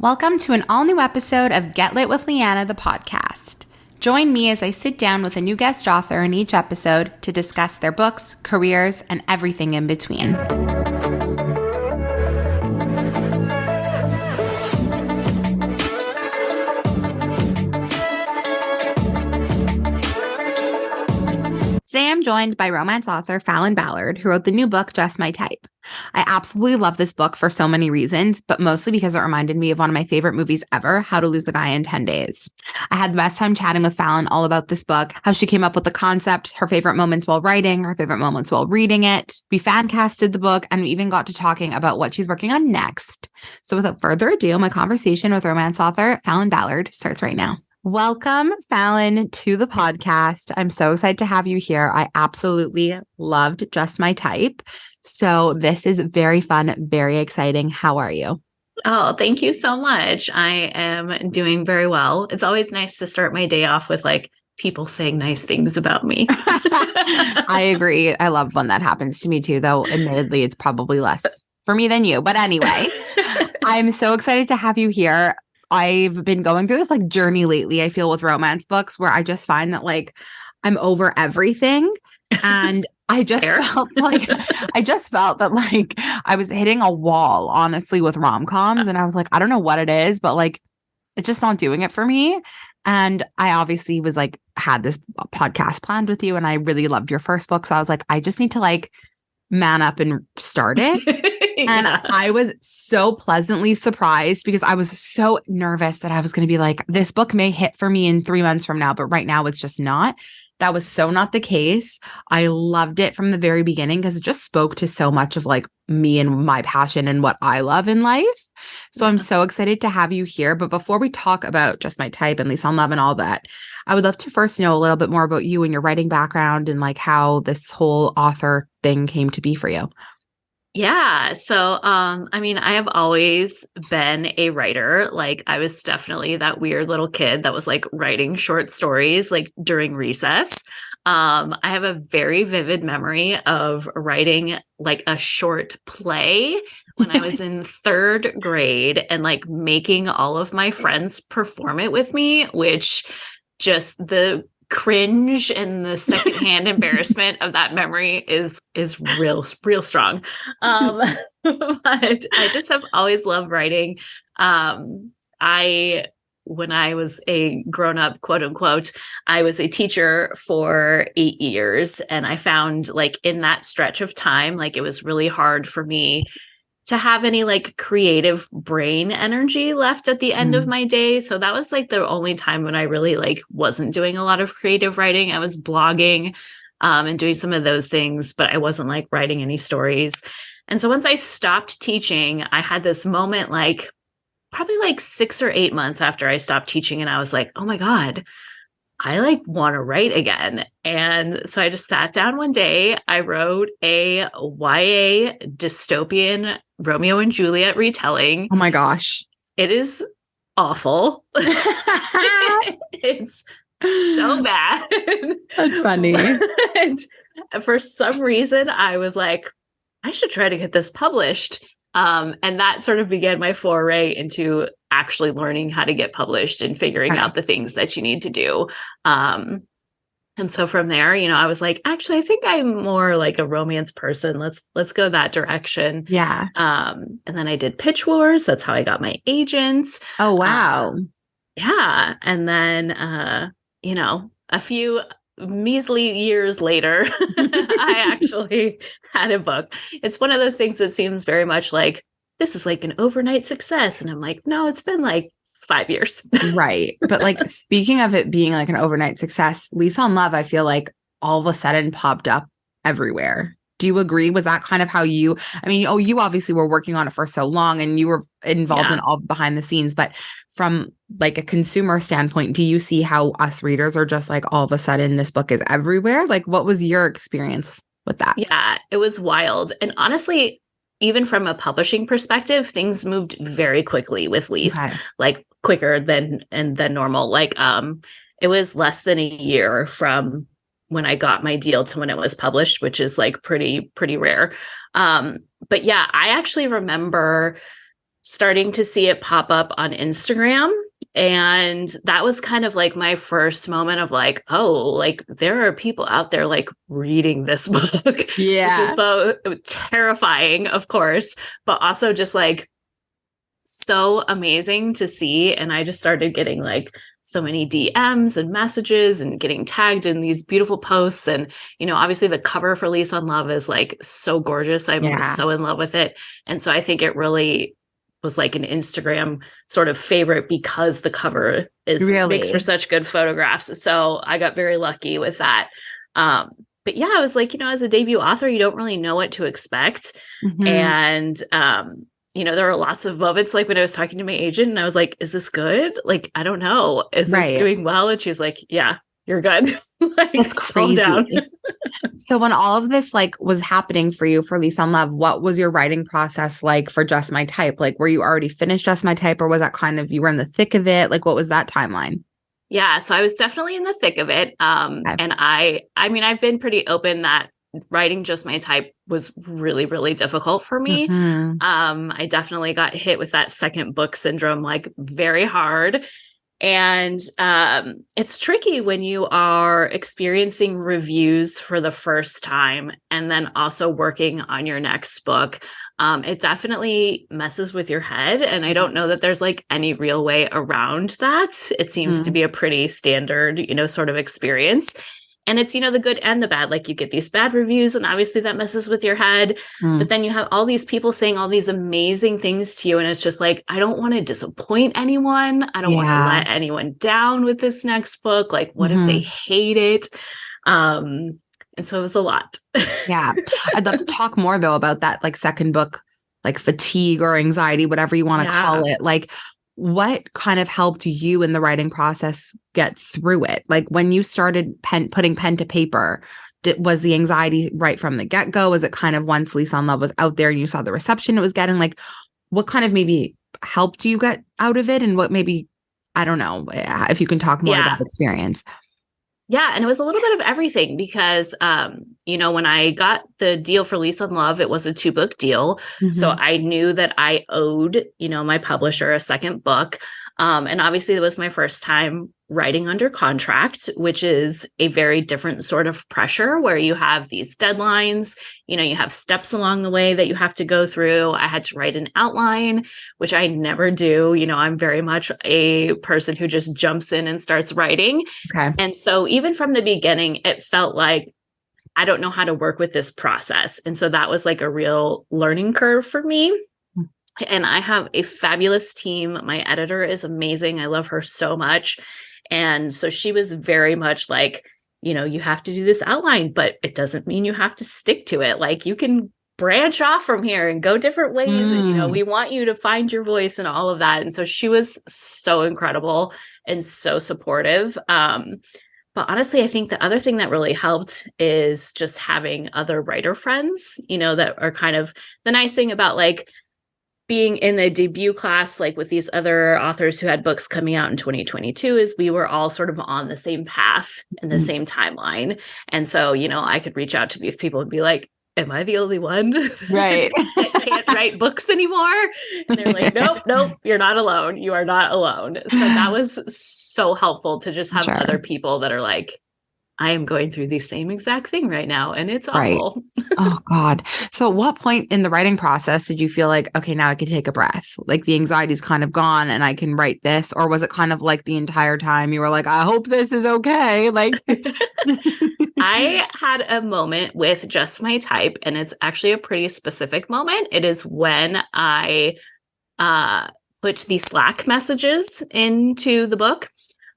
Welcome to an all-new episode of Get Lit with Lianna, the podcast. Join me as I sit down with a new guest author in each episode to discuss their books, careers, and everything in between. Today I'm joined by romance author Falon Ballard, who wrote the new book, Just My Type. I absolutely love this book for so many reasons, but mostly because it reminded me of one of my favorite movies ever, How to Lose a Guy in 10 Days. I had the best time chatting with Falon all about this book, how she came up with the concept, her favorite moments while writing, her favorite moments while reading it. We fan casted the book, and we even got to talking about what she's working on next. So without further ado, my conversation with romance author Falon Ballard starts right now. Welcome, Falon, to the podcast. I'm so excited to have you here. I absolutely loved Just My Type. So this is very fun, very exciting. How are you? Oh, thank you so much. I am doing very well. It's always nice to start my day off with people saying nice things about me. I agree. I love when that happens to me too, though admittedly, it's probably less for me than you. But anyway, I'm so excited to have you here. I've been going through this journey lately, I feel, with romance books where I just find that I'm over everything. And I just felt that I was hitting a wall, honestly, with rom-coms. And I was like, I don't know what it is, but it's just not doing it for me. And I obviously was had this podcast planned with you, and I really loved your first book. So I was like, I just need to man up and start it. And I was so pleasantly surprised because I was so nervous that I was going to be this book may hit for me in 3 months from now, but right now it's just not. That was so not the case. I loved it from the very beginning because it just spoke to so much of me and my passion and what I love in life. So I'm so excited to have you here. But before we talk about Just My Type and Lianna Love and all that, I would love to first know a little bit more about you and your writing background and how this whole author thing came to be for you. Yeah. So, I have always been a writer. I was definitely that weird little kid that was writing short stories during recess. I have a very vivid memory of writing a short play when I was in third grade and making all of my friends perform it with me, which just the cringe and the secondhand embarrassment of that memory is real strong. But I just have always loved writing. When I was a grown-up, quote unquote, I was a teacher for 8 years. And I found in that stretch of time, it was really hard for me to have any creative brain energy left at the end of my day. So that was the only time when I really wasn't doing a lot of creative writing. I was blogging and doing some of those things, but I wasn't writing any stories. And so once I stopped teaching, I had this moment probably 6 or 8 months after I stopped teaching, and I was like, oh my God, I want to write again. And so I just sat down one day. I wrote a YA dystopian Romeo and Juliet retelling. Oh my gosh. It is awful. It's so bad. That's funny. And for some reason, I was like, I should try to get this published. And that sort of began my foray into actually learning how to get published and figuring out the things that you need to do. And so from there, I was like, actually, I think I'm more a romance person. Let's go that direction. Yeah. And then I did pitch wars. That's how I got my agents. Oh, wow. Yeah. And then, a few measly years later, I actually had a book. It's one of those things that seems very much this is an overnight success. And I'm like, no, it's been 5 years. Right. But speaking of it being an overnight success, Lianna Love, I feel all of a sudden popped up everywhere. Do you agree? Was that kind of how you obviously were working on it for so long and you were involved in all the behind the scenes, but from a consumer standpoint, do you see how us readers are just all of a sudden this book is everywhere? What was your experience with that? Yeah, it was wild. And honestly, even from a publishing perspective, things moved very quickly with Lise, quicker than normal. It was less than a year from when I got my deal to when it was published, which is pretty rare. But yeah, I actually remember starting to see it pop up on Instagram. And that was kind of like my first moment of like, oh, like there are people out there like reading this book, which is both terrifying, of course, but also just like so amazing to see. And I just started getting like so many DMs and messages and getting tagged in these beautiful posts. And, you know, obviously the cover for Lease on Love is like so gorgeous. I'm so in love with it. And so I think it really was like an Instagram sort of favorite because the cover makes for such good photographs. So I got very lucky with that. But yeah, I was like, you know, as a debut author, you don't really know what to expect. And, you know, there were lots of moments like when I was talking to my agent and I was like, is this good? Like, I don't know. Is this doing well? And she was like, yeah, you're good. Like, that's crazy. Calm down. So when all of this like was happening for you for Lease on Love, what was your writing process like for Just My Type? Like, were you already finished Just My Type, or was that kind of, you were in the thick of it? Like, what was that timeline? Yeah, so I was definitely in the thick of it. And I mean, I've been pretty open that writing Just My Type was really, really difficult for me. I definitely got hit with that second book syndrome, like very hard. And it's tricky when you are experiencing reviews for the first time and then also working on your next book. It definitely messes with your head. And I don't know that there's like any real way around that. It seems to be a pretty standard, you know, sort of experience. And it's, you know, the good and the bad. Like you get these bad reviews and obviously that messes with your head. But then you have all these people saying all these amazing things to you. And it's just like, I don't want to disappoint anyone. I don't want to let anyone down with this next book. Like, what if they hate it? And so it was a lot. I'd love to talk more though about that, like second book, like fatigue or anxiety, whatever you want to call it. Like, what kind of helped you in the writing process get through it? Like when you started putting pen to paper, was the anxiety right from the get-go? Was it kind of once Lease on Love was out there and you saw the reception it was getting? Like, what kind of maybe helped you get out of it? And what maybe, I don't know, if you can talk more about experience. Yeah. And it was a little bit of everything because, you know, when I got the deal for Lease on Love, it was a 2-book deal. So I knew that I owed, you know, my publisher a second book. And obviously it was my first time writing under contract, which is a very different sort of pressure where you have these deadlines, you know, you have steps along the way that you have to go through. I had to write an outline, which I never do. You know, I'm very much a person who just jumps in and starts writing. And so even from the beginning, it felt like I don't know how to work with this process. And so that was like a real learning curve for me. And I have a fabulous team. My editor is amazing. I love her so much. And so she was very much like, you know, you have to do this outline, but it doesn't mean you have to stick to it. Like you can branch off from here and go different ways. And, you know, we want you to find your voice and all of that. And so she was so incredible and so supportive. But honestly, I think the other thing that really helped is just having other writer friends, you know, that are kind of the nice thing about like being in the debut class, like with these other authors who had books coming out in 2022, is we were all sort of on the same path and the same timeline. And so, you know, I could reach out to these people and be like, am I the only one that can't write books anymore? And they're like, nope, you're not alone. You are not alone. So that was so helpful to just have other people that are like, I am going through the same exact thing right now. And it's awful. Oh God. So at what point in the writing process did you feel like, okay, now I can take a breath? Like the anxiety's kind of gone and I can write this? Or was it kind of like the entire time you were like, I hope this is okay? Like I had a moment with Just My Type, and it's actually a pretty specific moment. It is when I put the Slack messages into the book.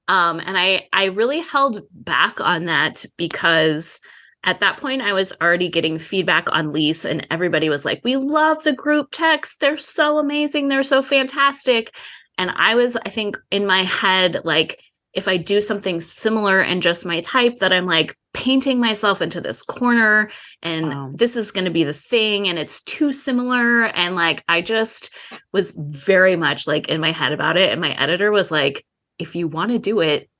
And I really held back on that because at that point I was already getting feedback on Lease and everybody was like, we love the group texts. They're so amazing. They're so fantastic. And I was, I think in my head, like if I do something similar and Just My Type, that I'm like painting myself into this corner and this is going to be the thing. And it's too similar. And like, I just was very much like in my head about it. And my editor was like, if you want to do it,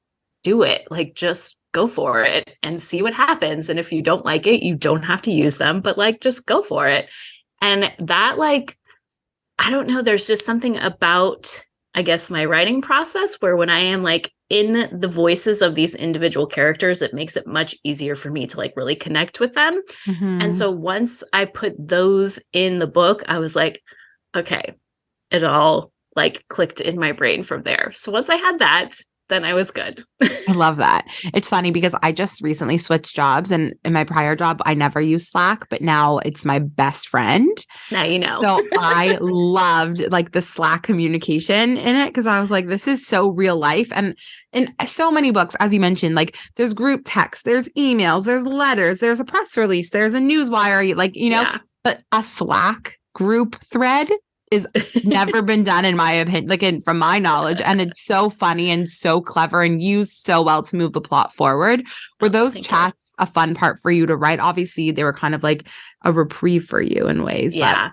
like, just go for it and see what happens. And if you don't like it, you don't have to use them, but like, just go for it. And that, like, I don't know. There's just something about, I guess, my writing process where when I am like in the voices of these individual characters, it makes it much easier for me to like really connect with them. And Mm-hmm. so once I put those in the book, I was like, okay, it all like clicked in my brain from there. So once I had that, then I was good. I love that. It's funny because I just recently switched jobs, and in my prior job, I never used Slack, but now it's my best friend. Now you know. So I loved like the Slack communication in it because I was like, this is so real life. And in so many books, as you mentioned, like there's group text, there's emails, there's letters, there's a press release, there's a newswire, like, Yeah. but a Slack group thread is never been done in my opinion, like from my knowledge. And it's so funny and so clever and used so well to move the plot forward. Were those chats a fun part for you to write? Obviously, they were kind of like a reprieve for you in ways. Yeah.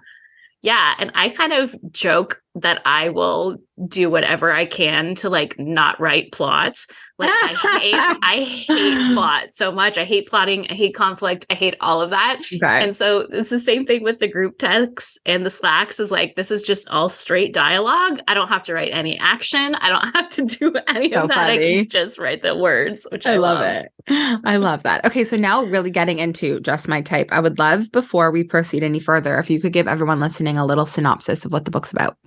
Yeah. And I kind of joke that I will do whatever I can to like not write plot. Like I hate plot so much. I hate plotting. I hate conflict. I hate all of that. Okay. And so it's the same thing with the group texts and the Slacks is like, this is just all straight dialogue. I don't have to write any action. I don't have to do any of that. Funny. I can just write the words, which I love it. I love that. Okay. So now really getting into Just My Type, I would love before we proceed any further, if you could give everyone listening a little synopsis of what the book's about.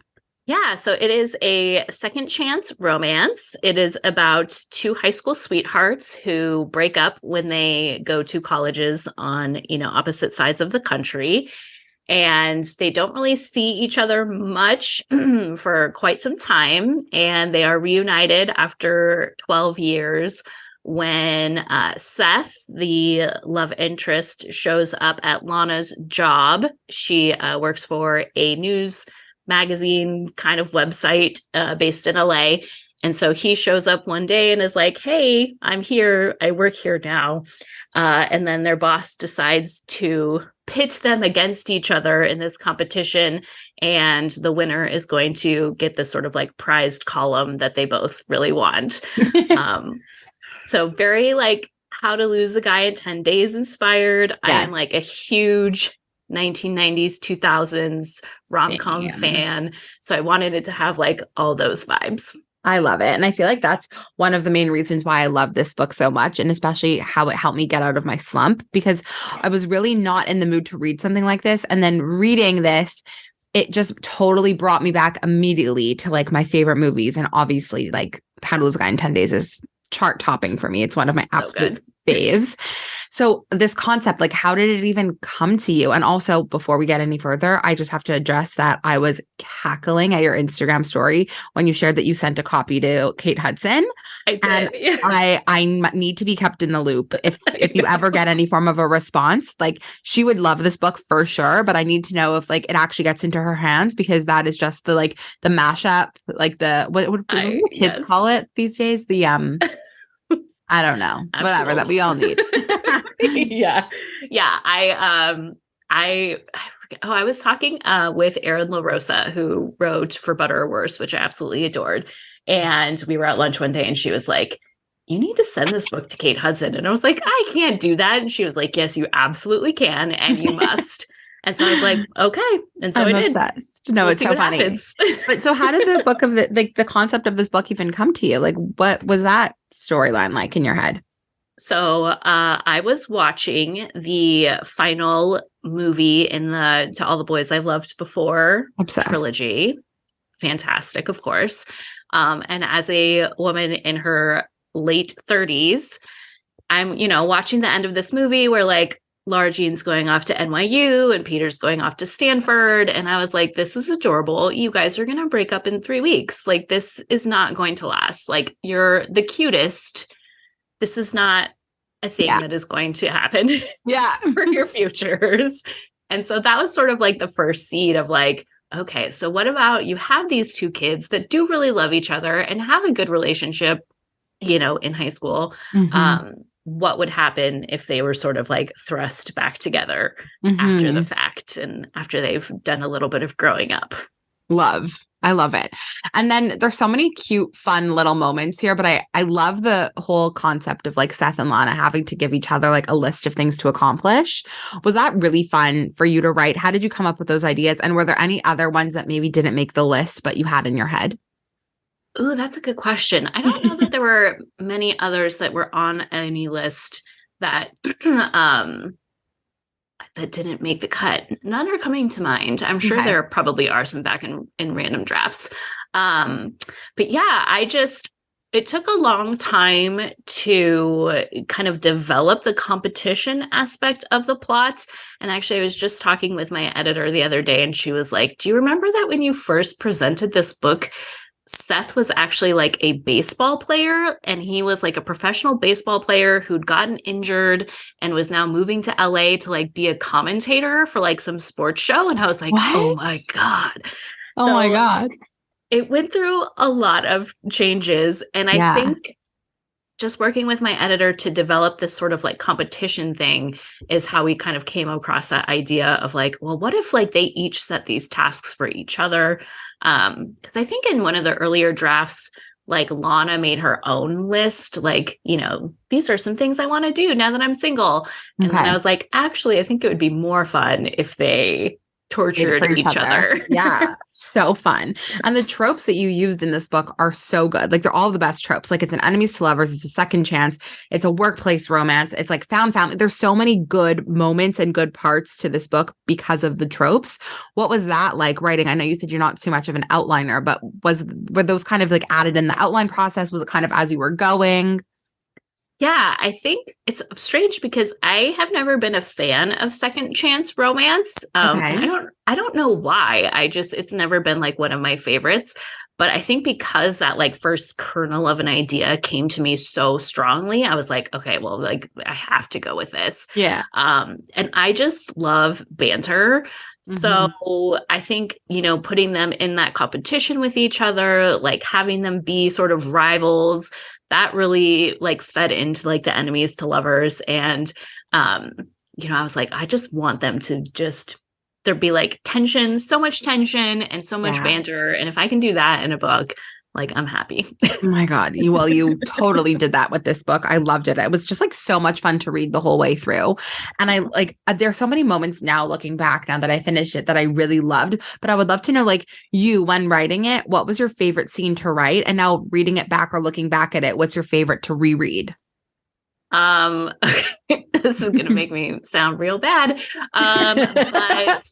Yeah, so it is a second chance romance. It is about two high school sweethearts who break up when they go to colleges on, opposite sides of the country. And they don't really see each other much for quite some time. And they are reunited after 12 years when Seth, the love interest, shows up at Lana's job. She works for a news magazine kind of website based in LA. And so he shows up one day and is like, hey, I'm here. I work here now. And then their boss decides to pit them against each other in this competition. And the winner is going to get this sort of like prized column that they both really want. So very like How to Lose a Guy in 10 Days inspired. Yes. I am like a huge 1990s, 2000s rom-com fan. So I wanted it to have like all those vibes. I love it. And I feel like that's one of the main reasons why I love this book so much, and especially how it helped me get out of my slump, because I was really not in the mood to read something like this. And then reading this, it just totally brought me back immediately to like my favorite movies. And obviously like How to Lose a Guy in 10 Days is chart topping for me. It's one of my absolute faves. So this concept, like how did it even come to you? And also before we get any further, I just have to address that I was cackling at your Instagram story when you shared that you sent a copy to Kate Hudson. I did. And I need to be kept in the loop. If you ever get any form of a response, like she would love this book for sure, but I need to know if like it actually gets into her hands, because that is just the like the mashup, like the what do kids call it these days? The I don't know, whatever that we all need. Yeah. I forget. Oh, I was talking with Erin LaRosa, who wrote For Better or Worse, which I absolutely adored. And we were at lunch one day and she was like, you need to send this book to Kate Hudson. And I was like, I can't do that. And she was like, yes, you absolutely can. And you must. And so I was like, okay. And so I did. Obsessed. No, it's so funny. But so how did the book of the concept of this book even come to you? Like, what was that storyline like in your head? So I was watching the final movie in the To All the Boys I've Loved Before trilogy. Fantastic, of course. And as a woman in her late 30s, I'm, watching the end of this movie where like Laura Jean's going off to NYU and Peter's going off to Stanford. And I was like, this is adorable. You guys are going to break up in 3 weeks. Like, this is not going to last. Like, you're the cutest. This is not a thing that is going to happen for your futures. And so that was sort of like the first seed of like, okay, so what about you have these two kids that do really love each other and have a good relationship, in high school. Mm-hmm. What would happen if they were sort of like thrust back together after the fact and after they've done a little bit of growing up? Love. I love it. And then there's so many cute, fun little moments here, but I love the whole concept of like Seth and Lana having to give each other like a list of things to accomplish. Was that really fun for you to write? How did you come up with those ideas? And were there any other ones that maybe didn't make the list, but you had in your head? Ooh, that's a good question. I don't know that there were many others that were on any list that that didn't make the cut. None are coming to mind. I'm sure there probably are some back in random drafts. But yeah, it took a long time to kind of develop the competition aspect of the plot. And actually, I was just talking with my editor the other day, and she was like, do you remember that when you first presented this book, Seth was actually like a baseball player, and he was like a professional baseball player who'd gotten injured and was now moving to LA to like be a commentator for like some sports show. And I was like, What? oh my God. Oh my God. It went through a lot of changes. And I think just working with my editor to develop this sort of like competition thing is how we kind of came across that idea of like, well, what if like they each set these tasks for each other? Because I think in one of the earlier drafts, like Lana made her own list, like, you know, these are some things I want to do now that I'm single. And then I was like, actually, I think it would be more fun if they tortured each other. Yeah. So fun. And the tropes that you used in this book are so good. Like they're all the best tropes. Like it's an enemies to lovers. It's a second chance. It's a workplace romance. It's like found family. There's so many good moments and good parts to this book because of the tropes. What was that like writing? I know you said you're not too much of an outliner, but were those kind of like added in the outline process? Was it kind of as you were going? Yeah, I think it's strange because I have never been a fan of second chance romance. I don't know why. It's never been like one of my favorites. But I think because that like first kernel of an idea came to me so strongly, I was like, okay, well, like I have to go with this. Yeah. And I just love banter. So I think, you know, putting them in that competition with each other, like having them be sort of rivals, that really like fed into like the enemies to lovers. And, you know, I was like, I just want them to there be like tension, so much tension and so much banter. And if I can do that in a book, like I'm happy. Oh my God. You totally did that with this book. I loved it. It was just like so much fun to read the whole way through. And I like, there are so many moments now looking back now that I finished it that I really loved, but I would love to know, like you, when writing it, what was your favorite scene to write? And now reading it back or looking back at it, what's your favorite to reread? This is going to make me sound real bad. But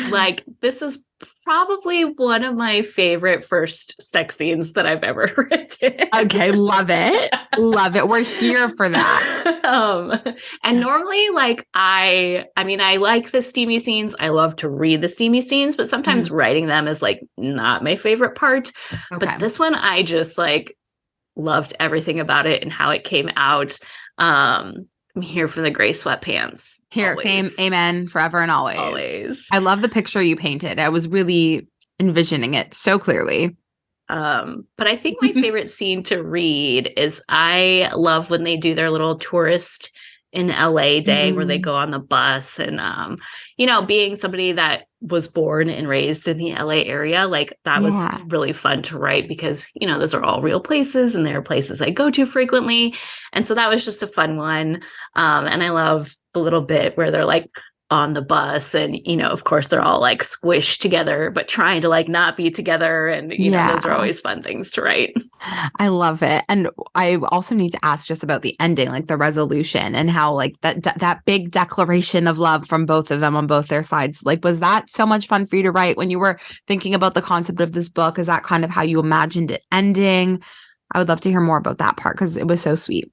like, this is probably one of my favorite first sex scenes that I've ever written. Okay. Love it. Love it. We're here for that. And normally like, I mean, I like the steamy scenes. I love to read the steamy scenes, but sometimes writing them is like not my favorite part. Okay. But this one, I just like loved everything about it and how it came out. I'm here for the gray sweatpants. Here, always. same. Amen. Forever and always. Always. I love the picture you painted. I was really envisioning it so clearly. But I think my favorite scene to read is I love when they do their little tourist in LA day where they go on the bus and, you know, being somebody that was born and raised in the LA area, like that was really fun to write because, you know, those are all real places and they're places I go to frequently. And so that was just a fun one. And I love the little bit where they're like on the bus and, you know, of course they're all like squished together, but trying to like not be together. And, you know, those are always fun things to write. I love it. And I also need to ask just about the ending, like the resolution and how like that big declaration of love from both of them on both their sides. Like, was that so much fun for you to write when you were thinking about the concept of this book? Is that kind of how you imagined it ending? I would love to hear more about that part because it was so sweet.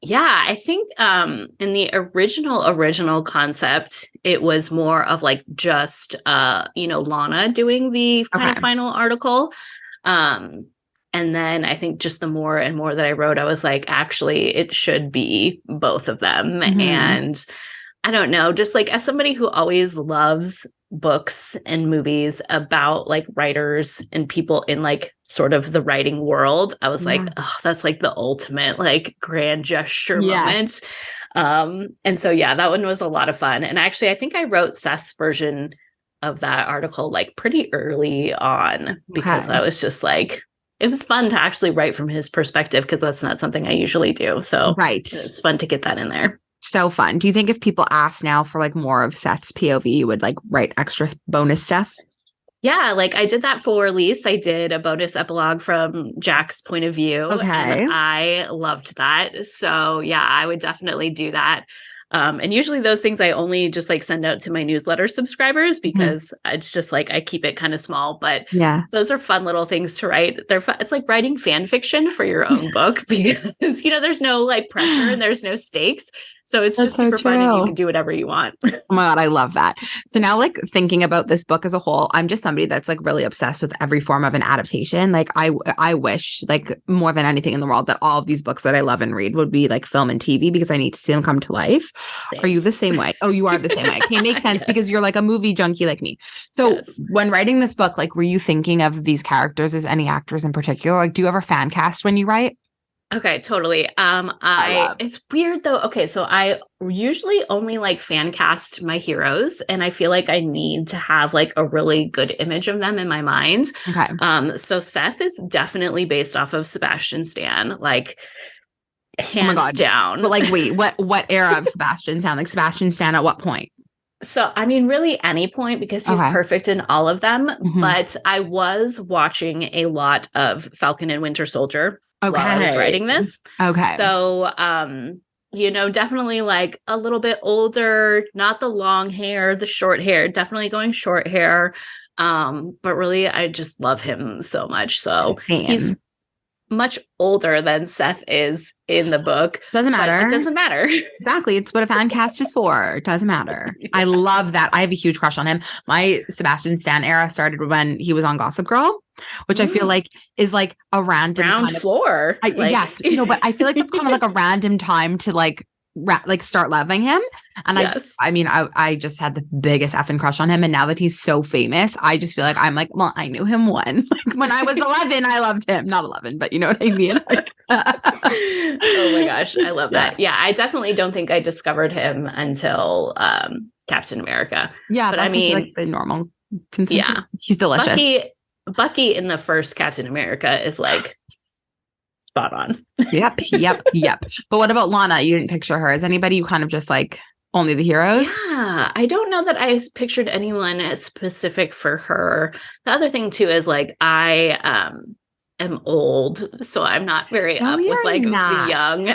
Yeah, I think in the original concept, it was more of like just, you know, Lana doing the kind of final article. And then I think just the more and more that I wrote, I was like, actually, it should be both of them. And I don't know, just like as somebody who always loves books and movies about like writers and people in like sort of the writing world, I was like, oh, that's like the ultimate like grand gesture moment. And so, yeah, that one was a lot of fun. And actually, I think I wrote Seth's version of that article like pretty early on because I was just like, it was fun to actually write from his perspective because that's not something I usually do. So it's fun to get that in there. So fun. Do you think if people ask now for like more of Seth's POV, you would like write extra bonus stuff? Yeah, like I did that for release. I did a bonus epilogue from Jack's point of view. And I loved that. So yeah, I would definitely do that. And usually those things I only just like send out to my newsletter subscribers because it's just like I keep it kind of small. But those are fun little things to write. They're fun. It's like writing fan fiction for your own book because, you know, there's no like pressure and there's no stakes. So it's just super fun and you can do whatever you want. Oh my God, I love that. So now like thinking about this book as a whole, I'm just somebody that's like really obsessed with every form of an adaptation. Like I wish like more than anything in the world that all of these books that I love and read would be like film and TV because I need to see them come to life. Are you the same way? Oh, you are the same way. Okay, makes sense because you're like a movie junkie like me. So when writing this book, like were you thinking of these characters as any actors in particular? Like do you ever fan cast when you write? Okay, totally. It's weird though. Okay, so I usually only like fan cast my heroes, and I feel like I need to have like a really good image of them in my mind. Okay. So Seth is definitely based off of Sebastian Stan, like hands down. But like, wait, what era of Sebastian Stan? Like Sebastian Stan at what point? So, I mean, really any point because he's perfect in all of them. But I was watching a lot of Falcon and Winter Soldier while I was writing this. So, you know, definitely like a little bit older, not the long hair, the short hair, definitely going short hair. But really, I just love him so much. So he's much older than Seth is in the book. Doesn't matter. It doesn't matter. Exactly. It's what a fan cast is for. It doesn't matter. I love that. I have a huge crush on him. My Sebastian Stan era started when he was on Gossip Girl, which I feel like is like a random ground floor. Yes. No, but I feel like it's kind of like a random time to like start loving him. And I just had the biggest effing crush on him. And now that he's so famous, I just feel like I'm like, well, I knew him when when I was 11, I loved him. Not 11, but you know what I mean? Like, oh my gosh. I love that. Yeah. I definitely don't think I discovered him until Captain America. Yeah. But that's I mean, like the normal consensus. Yeah. He's delicious. Bucky in the first Captain America is like spot on. Yep. But what about Lana? You didn't picture her. Is anybody you kind of just like only the heroes? Yeah, I don't know that I pictured anyone as specific for her. The other thing too is like I am old, so I'm not very up with like the young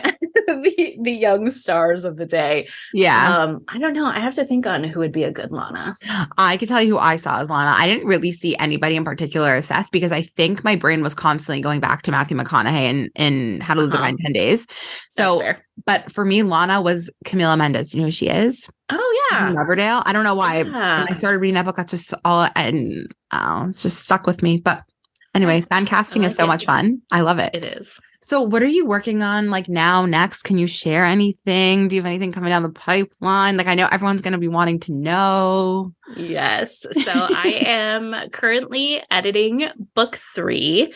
the young stars of the day. Yeah. I don't know. I have to think on who would be a good Lana. I could tell you who I saw as Lana. I didn't really see anybody in particular as Seth because I think my brain was constantly going back to Matthew McConaughey in How to Lose a Guy in 10 Days. So, but for me, Lana was Camila Mendes. Do you know who she is? Oh yeah. Riverdale. I don't know why. When I started reading that book, that's just all, and it's just stuck with me. But anyway, fan casting is so much fun. I love it. It is. So what are you working on like now next? Can you share anything? Do you have anything coming down the pipeline? Like I know everyone's going to be wanting to know. Yes. So I am currently editing book 3,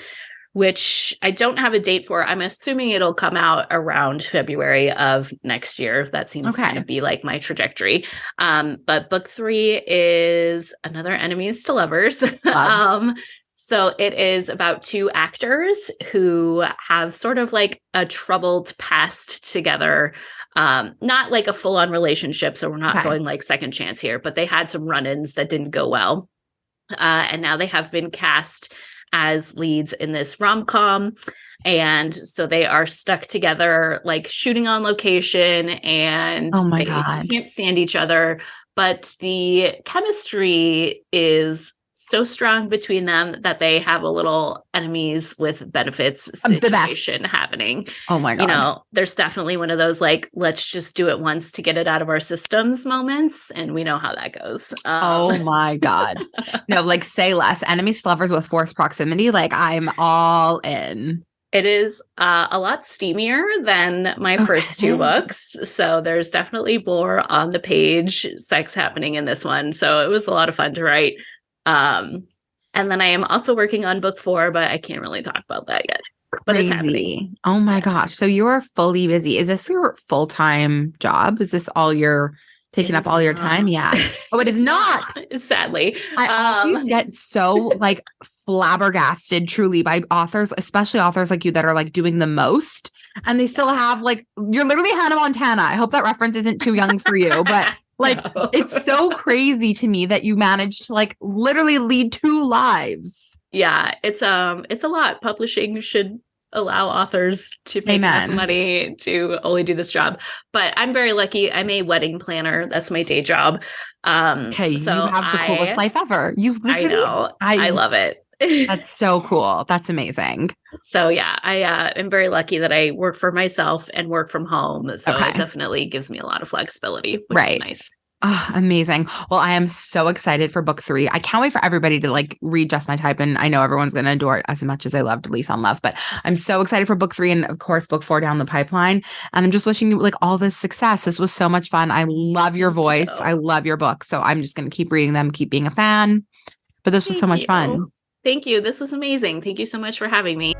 which I don't have a date for. I'm assuming it'll come out around February of next year. That seems to kind of be like my trajectory. But book 3 is another enemies to lovers. So it is about 2 actors who have sort of like a troubled past together. Not like a full-on relationship, so we're not going like second chance here, but they had some run-ins that didn't go well. And now they have been cast as leads in this rom-com. And so they are stuck together, like shooting on location, and they can't stand each other. But the chemistry is so strong between them that they have a little enemies with benefits situation happening. Oh my God. You know, there's definitely one of those like, let's just do it once to get it out of our systems moments. And we know how that goes. Oh my God. No, like say less. Enemies to lovers with forced proximity. Like I'm all in. It is a lot steamier than my first 2 books. So there's definitely more on the page sex happening in this one. So it was a lot of fun to write. And then I am also working on book 4, but I can't really talk about that yet. But it's happening. Oh my gosh. So you're fully busy. Is this your full-time job? Is this all your taking up all your time. Yeah. Oh, it is not. Sadly. I always get so like flabbergasted truly by authors, especially authors like you that are like doing the most. And they still have like, you're literally Hannah Montana. I hope that reference isn't too young for you, but like, No. it's so crazy to me that you managed to like literally lead 2 lives. Yeah, it's a lot. Publishing should allow authors to make enough money to only do this job. But I'm very lucky. I'm a wedding planner. That's my day job. Hey, so you have the coolest life ever. I know. I love it. That's so cool. That's amazing. So yeah, I am very lucky that I work for myself and work from home. So it definitely gives me a lot of flexibility, which is nice. Oh, amazing. Well, I am so excited for book 3. I can't wait for everybody to like read Just My Type. And I know everyone's going to adore it as much as I loved Lease on Love, but I'm so excited for book 3 and of course, book 4 down the pipeline. And I'm just wishing you like all this success. This was so much fun. I love your voice. I love your book. So I'm just going to keep reading them, keep being a fan. But this was so much fun. Thank you. This was amazing. Thank you so much for having me.